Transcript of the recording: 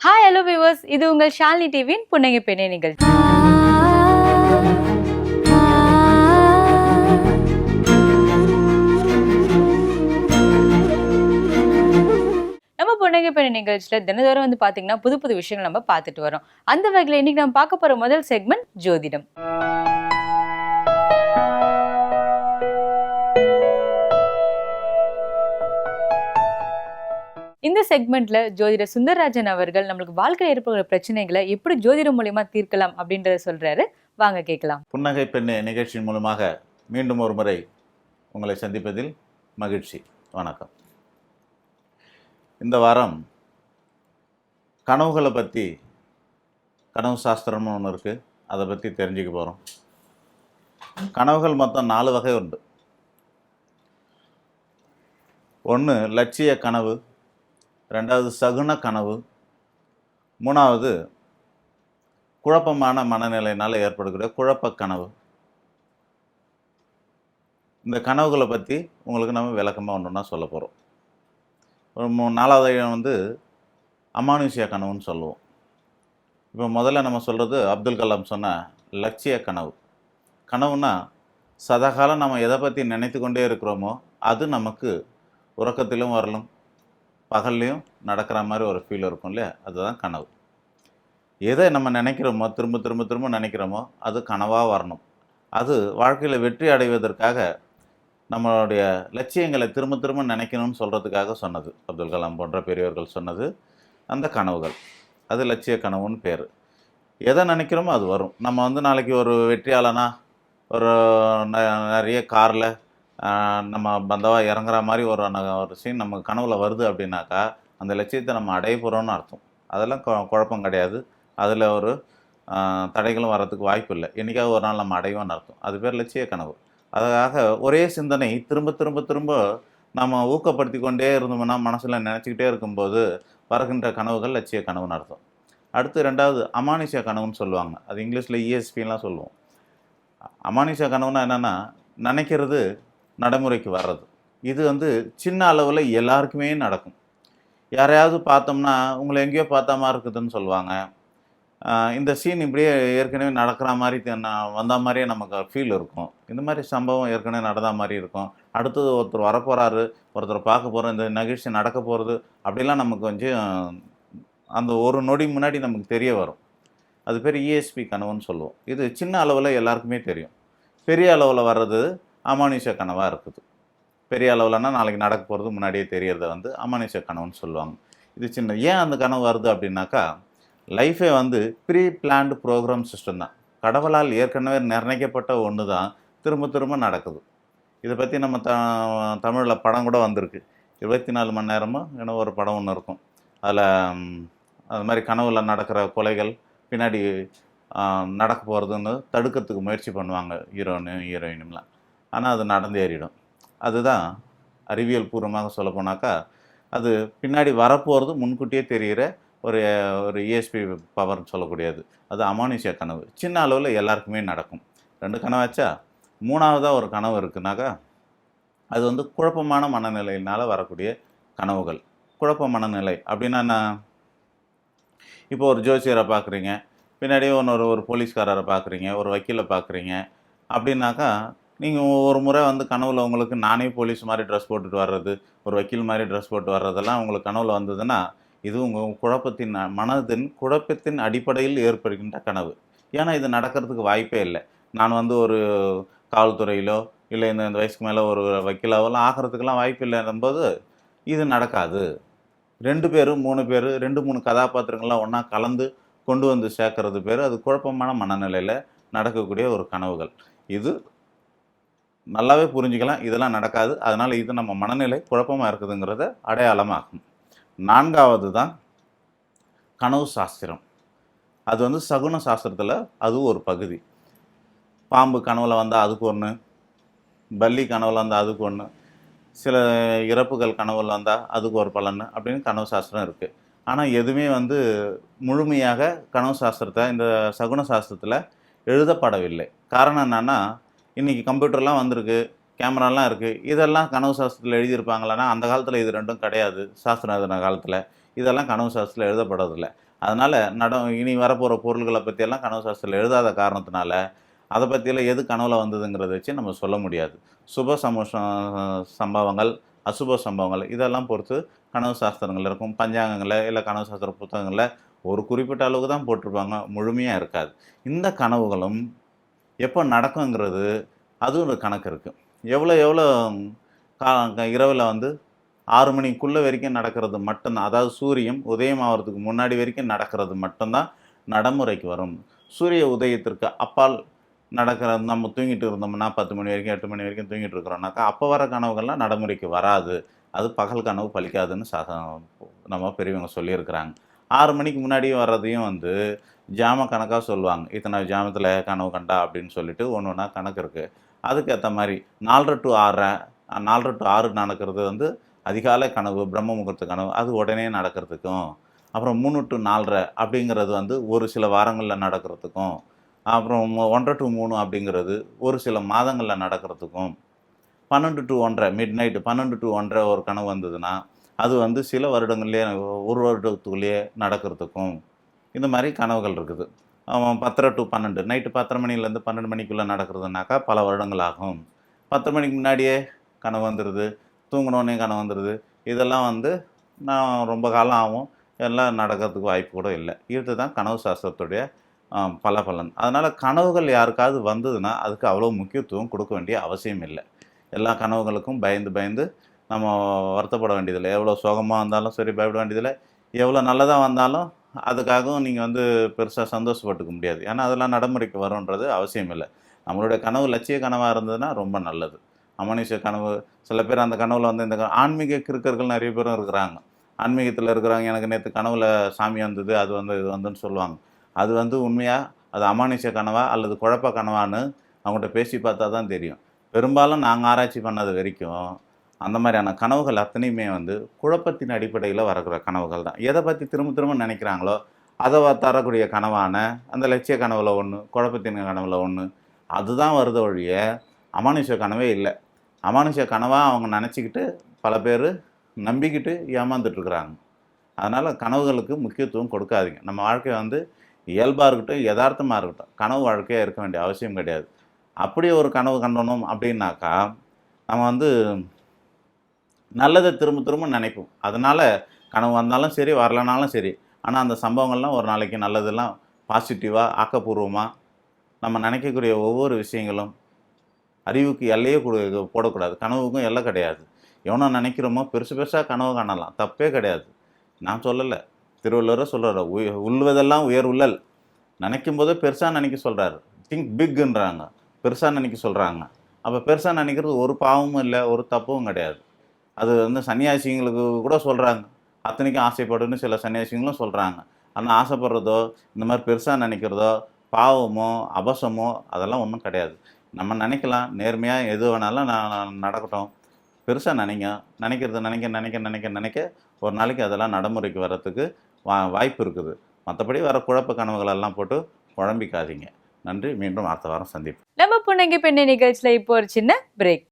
Hi hello viewers, இது உங்கள் ஷாலினி டிவியின் புன்னகை பெண்ணே நிகழ்ச்சி. நம்ம புன்னகை பெண்ணே நிகழ்ச்சியில் தினதோறும் பார்த்தீங்கன்னா புது புது விஷயங்கள் நம்ம பார்த்துட்டு வரோம். அந்த வகையில் இன்னைக்கு நம்ம பார்க்க போகிற முதல் செக்மெண்ட் ஜோதிடம். இந்த செக்மெண்ட்ல ஜோதிடர் சுந்தரராஜன் அவர்கள் நம்மளுக்கு வாழ்க்கையில் ஏற்படுகிற பிரச்சனைகளை எப்படி ஜோதிடம் மூலியமா தீர்க்கலாம் அப்படின்றத சொல்றாரு. வாங்க கேட்கலாம். புன்னகை பெண்ணே நிகழ்ச்சியின் மூலமாக மீண்டும் ஒரு முறை உங்களை சந்திப்பதில் மகிழ்ச்சி. வணக்கம். இந்த வாரம் கனவுகளை பற்றி, கனவு சாஸ்திரம்னு ஒன்று இருக்குது, அதை பற்றி தெரிஞ்சுக்க போகிறோம். கனவுகள் மொத்தம் 4 வகை உண்டு. ஒன்று லட்சிய கனவு, 2வது சகுன கனவு, 3வது குழப்பமான மனநிலையினால் ஏற்படக்கூடிய குழப்ப கனவு. இந்த கனவுகளை பற்றி உங்களுக்கு நம்ம விளக்கமாக ஒன்றுன்னா சொல்ல போகிறோம். ஒரு 4வது அமானுஷ்ய கனவுன்னு சொல்லுவோம். இப்போ முதல்ல நம்ம சொல்கிறது அப்துல் கலாம் சொன்ன லட்சிய கனவு. கனவுனா சதாகாலம் நம்ம எதை பற்றி நினைத்து கொண்டே இருக்கிறோமோ அது நமக்கு உறக்கத்திலும் வரலும், பகல்லையும் நடக்கிற மாதிரி ஒரு ஃபீல் இருக்கும் இல்லையா, அதுதான் கனவு. எதை நம்ம நினைக்கிறோமோ, திரும்ப திரும்ப திரும்ப நினைக்கிறோமோ அது கனவாக வரணும். அது வாழ்க்கையில் வெற்றி அடைவதற்காக நம்மளுடைய லட்சியங்களை திரும்ப திரும்ப நினைக்கணும்னு சொல்கிறதுக்காக சொன்னது அப்துல் கலாம் போன்ற பெரியவர்கள் சொன்னது அந்த கனவுகள். அது லட்சிய கனவுன்னு பேர். எதை நினைக்கிறோமோ அது வரும். நம்ம நாளைக்கு ஒரு வெற்றியாளனா ஒரு நிறைய காரில் நம்ம பந்தவாக இறங்குற மாதிரி ஒரு சீன் நம்ம கனவில் வருது அப்படின்னாக்கா அந்த லட்சியத்தை நம்ம அடைய போகிறோம்னு அர்த்தம். அதெல்லாம் குழப்பம் கிடையாது. அதில் ஒரு தடைகளும் வர்றதுக்கு வாய்ப்பு இல்லை. என்றைக்காவது ஒரு நாள் நம்ம அடைவோம்னு அர்த்தம். அது பேர் லட்சிய கனவு. அதுக்காக ஒரே சிந்தனை திரும்ப திரும்ப திரும்ப நம்ம ஊக்கப்படுத்தி கொண்டே இருந்தோம்னா, மனசில் நினச்சிக்கிட்டே இருக்கும்போது வருகின்ற கனவுகள் லட்சிய கனவுன்னு அர்த்தம். அடுத்து 2வது அமானுஷ்ய கனவுன்னு சொல்லுவாங்க. அது இங்கிலீஷில் ESPலாம் சொல்லுவோம். அமானுஷ்ய கனவுனா என்னென்னா, நினைக்கிறது நடைமுறைக்கு வர்றது. இது சின்ன அளவில் எல்லாருக்குமே நடக்கும். யாரையாவது பார்த்தோம்னா உங்களை எங்கேயோ பார்த்தா மாதிரி இருக்குதுன்னு சொல்லுவாங்க. இந்த சீன் இப்படியே ஏற்கனவே நடக்கிற மாதிரி வந்த மாதிரியே நமக்கு ஃபீல் இருக்கும். இந்த மாதிரி சம்பவம் ஏற்கனவே நடந்த மாதிரி இருக்கும். அடுத்தது ஒருத்தர் வரப்போகிறாரு, ஒருத்தர் பார்க்க போகிறோம், இந்த நிகழ்ச்சி நடக்க போகிறது, அப்படிலாம் நமக்கு அந்த ஒரு நொடி முன்னாடி நமக்கு தெரிய வரும். அது பேர் ESP கனவுன்னு சொல்லுவோம். இது சின்ன அளவில் எல்லாருக்குமே தெரியும். பெரிய அளவில் வர்றது அமானுஷ்ய கனவாக இருக்குது. பெரிய அளவில்னா நாளைக்கு நடக்க போகிறது முன்னாடியே தெரியறத அமானுஷ்ய கனவுன்னு சொல்லுவாங்க. இது சின்ன. ஏன் அந்த கனவு வருது அப்படின்னாக்கா, லைஃபே ப்ரீ பிளான்டு ப்ரோக்ராம் சிஸ்டம் தான். கடவுளால் ஏற்கனவே நிர்ணயிக்கப்பட்ட ஒன்று தான் திரும்ப திரும்ப நடக்குது. இதை பற்றி நம்ம தமிழில் படம் கூட வந்திருக்கு. 24 மணி நேரமும் ஏன்னா ஒரு படம் ஒன்று இருக்கும். அதில் அது மாதிரி கனவில் நடக்கிற கொலைகள் பின்னாடி நடக்க போகிறதுன்னு தடுக்கிறதுக்கு முயற்சி பண்ணுவாங்க ஹீரோயினும்லாம். ஆனால் அது நடந்தேறிடும். அதுதான் அறிவியல் பூர்வமாக சொல்ல போனாக்கா, அது பின்னாடி வரப்போகிறது முன்கூட்டியே தெரிகிற ஒரு ஒரு ESP பவர்னு சொல்லக்கூடியது. அது அமானுஷ்ய கனவு. சின்ன அளவில் எல்லாருக்குமே நடக்கும். 2 கனவாச்சா. 3வதாக ஒரு கனவு இருக்குனாக்கா, அது குழப்பமான மனநிலையினால் வரக்கூடிய கனவுகள். குழப்ப மனநிலை அப்படின்னா என்ன? இப்போ ஒரு ஜோசியரை பார்க்குறீங்க, பின்னாடியே ஒரு போலீஸ்காரரை பார்க்குறீங்க, ஒரு வக்கீலை பார்க்குறீங்க அப்படின்னாக்கா, நீங்கள் ஒரு முறை கனவில் உங்களுக்கு நானே போலீஸ் மாதிரி ட்ரெஸ் போட்டுட்டு வர்றது, ஒரு வக்கீல் மாதிரி ட்ரெஸ் போட்டு வர்றதெல்லாம் உங்களுக்கு கனவில் வந்ததுன்னா, இது உங்கள் மனதின் குழப்பத்தின் அடிப்படையில் ஏற்படுகின்ற கனவு. ஏன்னா இது நடக்கிறதுக்கு வாய்ப்பே இல்லை. நான் ஒரு காவல்துறையிலோ இல்லை இந்த வயசுக்கு மேலே ஒரு வக்கீலாவெல்லாம் ஆகிறதுக்கெல்லாம் வாய்ப்பு இல்லைன்னும்போது இது நடக்காது. 2 பேர் 3 பேர் 2-3 கதாபாத்திரங்கள்லாம் ஒன்றா கலந்து கொண்டு சேர்க்கறது பேர் அது குழப்பமான மனநிலையில் நடக்கக்கூடிய ஒரு கனவுகள். இது நல்லாவே புரிஞ்சுக்கலாம். இதெல்லாம் நடக்காது. அதனால் இது நம்ம மனநிலை குழப்பமாக இருக்குதுங்கிறத அடையாளமாகும். 4வது தான் கனவு சாஸ்திரம். அது சகுன சாஸ்திரத்தில் அது ஒரு பகுதி. பாம்பு கனவில் வந்தால் அதுக்கு ஒன்று, பல்லி கனவில் வந்தால் அதுக்கு ஒன்று, சில இறப்புகள் கனவில் வந்தால் அதுக்கு ஒரு பலன் அப்படின்னு கனவு சாஸ்திரம் இருக்குது. ஆனால் எதுவுமே முழுமையாக கனவு சாஸ்திரத்தை இந்த சகுன சாஸ்திரத்தில் எழுதப்படவில்லை. காரணம் என்னென்னா, இன்றைக்கி கம்ப்யூட்டர்லாம் வந்திருக்கு, கேமராலாம் இருக்குது. இதெல்லாம் கனவு சாஸ்திரத்தில் எழுதியிருப்பாங்களான்னா அந்த காலத்தில் இது 2ம் கிடையாது. சாஸ்திரம் எழுதின காலத்தில் இதெல்லாம் கனவு சாஸ்திரத்தில் எழுதப்படுறதில்லை. அதனால் இனி வரப்போகிற பொருள்களை பற்றியெல்லாம் கனவு சாஸ்திரத்தில் எழுதாத காரணத்தினால அதை பற்றியெல்லாம் எது கனவுல வந்ததுங்கிறத வச்சு நம்ம சொல்ல முடியாது. சுப சம்பவங்கள், அசுப சம்பவங்கள் இதெல்லாம் பொறுத்து கனவு சாஸ்திரங்கள் இருக்கும். பஞ்சாங்கங்களில் இல்லை கனவு சாஸ்திர புத்தகங்களில் ஒரு குறிப்பிட்ட அளவுக்கு தான் போட்டிருப்பாங்க, முழுமையாக இருக்காது. இந்த கனவுகளும் எப்போ நடக்குங்கிறது அதுவும் ஒரு கணக்கு இருக்குது. எவ்வளோ எவ்வளோ இரவில் வந்து 6 மணிக்குள்ளே வரைக்கும் நடக்கிறது மட்டும்தான், அதாவது சூரியன் உதயம் ஆகிறதுக்கு முன்னாடி வரைக்கும் நடக்கிறது மட்டும்தான் நடைமுறைக்கு வரும். சூரிய உதயத்திற்கு அப்பால் நடக்கிற நம்ம தூங்கிட்டு இருந்தோம்னா 10 மணி வரைக்கும் 8 மணி வரைக்கும் தூங்கிட்டு இருக்கிறோம்னாக்கா அப்போ வர கனவுகள்லாம் நடைமுறைக்கு வராது. அது பகல் கனவு பலிக்காதுன்னு நம்ம பெரியவங்க சொல்லியிருக்கிறாங்க. 6 மணிக்கு முன்னாடி வர்றதையும் வந்து ஜாம கணக்காக சொல்லுவாங்க. இத்தனை ஜாமத்தில் கனவு கண்டா அப்படின்னு சொல்லிட்டு ஒன்று ஒன்றா கணக்கு இருக்குது. அதுக்கேற்ற மாதிரி 4:30 to 6:30 4:30 to 6 நடக்கிறது வந்து அதிகாலை கனவு, பிரம்ம முகூர்த்த கனவு, அது உடனே நடக்கிறதுக்கும். அப்புறம் 3 to 4:30 அப்படிங்கிறது வந்து ஒரு சில வாரங்களில் நடக்கிறதுக்கும். அப்புறம் 1:30 to 3 அப்படிங்கிறது ஒரு சில மாதங்களில் நடக்கிறதுக்கும். 12 to 1:30 மிட் நைட்டு 12 to 1:30 ஒரு கனவு வந்ததுன்னா அது வந்து சில வருடங்கள்லேயே ஒரு வருடத்துக்குள்ளேயே நடக்கிறதுக்கும். இந்த மாதிரி கனவுகள் இருக்குது. 10:30 to 12 நைட்டு 10:30 மணிலேருந்து 12 மணிக்குள்ளே நடக்கிறதுனாக்கா பல வருடங்கள் ஆகும். 10 மணிக்கு முன்னாடியே கனவு வந்துடுது, தூங்கினோடனே கனவு வந்துடுது. இதெல்லாம் வந்து நான் ரொம்ப காலம் ஆகும், எல்லாம் நடக்கிறதுக்கு வாய்ப்பு கூட இல்லை. இதுதான் கனவு சாஸ்திரத்துடைய பலன். அதனால் கனவுகள் யாருக்காவது வந்ததுன்னா அதுக்கு அவ்வளோ முக்கியத்துவம் கொடுக்க வேண்டிய அவசியம் இல்லை. எல்லா கனவுகளுக்கும் பயந்து பயந்து நம்ம வருத்தப்பட வேண்டியதில்லை. எவ்வளோ சோகமாக வந்தாலும் சரி பயப்பட வேண்டியதில்லை, எவ்வளோ நல்லதாக வந்தாலும் அதுக்காகவும் நீங்கள் வந்து பெருசாக சந்தோஷப்பட்டுக்க முடியாது. ஏன்னா அதெல்லாம் நடைமுறைக்கு வரும்ன்றது அவசியம் இல்லை. நம்மளுடைய கனவு லட்சிய கனவாக இருந்ததுன்னா ரொம்ப நல்லது. அமானுஷ்ய கனவு சில பேர் அந்த கனவில் வந்து இந்த ஆன்மீக கிறுக்கர்கள் நிறைய பேரும் இருக்கிறாங்க. ஆன்மீகத்தில் இருக்கிறவங்க எனக்கு நேற்று கனவில் சாமி வந்தது, அது வந்து இது வந்துன்னு சொல்லுவாங்க. அது வந்து உண்மையாக அது அமானுஷ்ய கனவா அல்லது குழப்ப கனவான்னு அவங்கள்ட்ட பேசி பார்த்தா தான் தெரியும். பெரும்பாலும் நாங்கள் ஆராய்ச்சி பண்ணது வரைக்கும் அந்த மாதிரியான கனவுகள் அத்தனையுமே வந்து குழப்பத்தின் அடிப்படையில் வரக்கூடிய கனவுகள் தான். எதை பற்றி திரும்ப திரும்ப நினைக்கிறாங்களோ அதை தரக்கூடிய கனவான அந்த லட்சிய கனவில் ஒன்று, குழப்பத்தின் கனவில் ஒன்று, அதுதான் வருத ஒழிய அமானுஷ்ய கனவே இல்லை. அமானுஷ்ய கனவாக அவங்க நினச்சிக்கிட்டு பல பேர் நம்பிக்கிட்டு ஏமாந்துட்டுருக்குறாங்க. அதனால் கனவுகளுக்கு முக்கியத்துவம் கொடுக்காதீங்க. நம்ம வாழ்க்கை வந்து இயல்பாக இருக்கட்டும், யதார்த்தமாக இருக்கட்டும், கனவு வாழ்க்கையாக இருக்க வேண்டிய அவசியம் கிடையாது. அப்படியே ஒரு கனவு கண்டணும் அப்படின்னாக்கா நம்ம வந்து நல்லதை திரும்ப திரும்ப நினைப்போம். அதனால் கனவு வந்தாலும் சரி வரலனாலும் சரி, ஆனால் அந்த சம்பவங்கள்லாம் ஒரு நாளைக்கு நல்லதெல்லாம் பாசிட்டிவாக ஆக்கப்பூர்வமாக நம்ம நினைக்கக்கூடிய ஒவ்வொரு விஷயங்களும் அறிவுக்கு எல்லையே போடக்கூடாது. கனவுக்கும் எல்லை கிடையாது. எவனோ நினைக்கிறோமோ பெருசு பெருசாக கனவு காணலாம், தப்பே கிடையாது. நான் சொல்லலை, திருவள்ளுவரை சொல்கிறார், உள்ளுவதெல்லாம் உயர் உள்ளல். நினைக்கும் போதே பெருசாக நினைக்க சொல்கிறாரு. திங்க் பிக்குன்றாங்க, பெருசாக நினைக்க சொல்கிறாங்க. அப்போ பெருசாக நினைக்கிறது ஒரு பாவமும் இல்லை, ஒரு தப்பும் கிடையாது. அது வந்து சன்னியாசிங்களுக்கு கூட சொல்கிறாங்க, அத்தனைக்கும் ஆசைப்படுன்னு சில சன்னியாசிங்களும் சொல்கிறாங்க. ஆனால் ஆசைப்படுறதோ இந்த மாதிரி பெருசாக நினைக்கிறதோ பாவமோ அபசமோ அதெல்லாம் ஒன்றும் கிடையாது. நம்ம நினைக்கலாம், நேர்மையாக எது வேணாலும் நடக்கட்டும். பெருசாக நினைக்கிறது நினைக்க ஒரு நாளைக்கு அதெல்லாம் நடைமுறைக்கு வர்றதுக்கு வாய்ப்பு இருக்குது. மற்றபடி வர குழப்ப கனவுகளெல்லாம் போட்டு குழம்பிக்காதீங்க. நன்றி. மீண்டும் அடுத்த வாரம் சந்திப்போம். நம்ம புன்னகை பெண்ணை நிகழ்ச்சியில் இப்போ ஒரு சின்ன பிரேக்.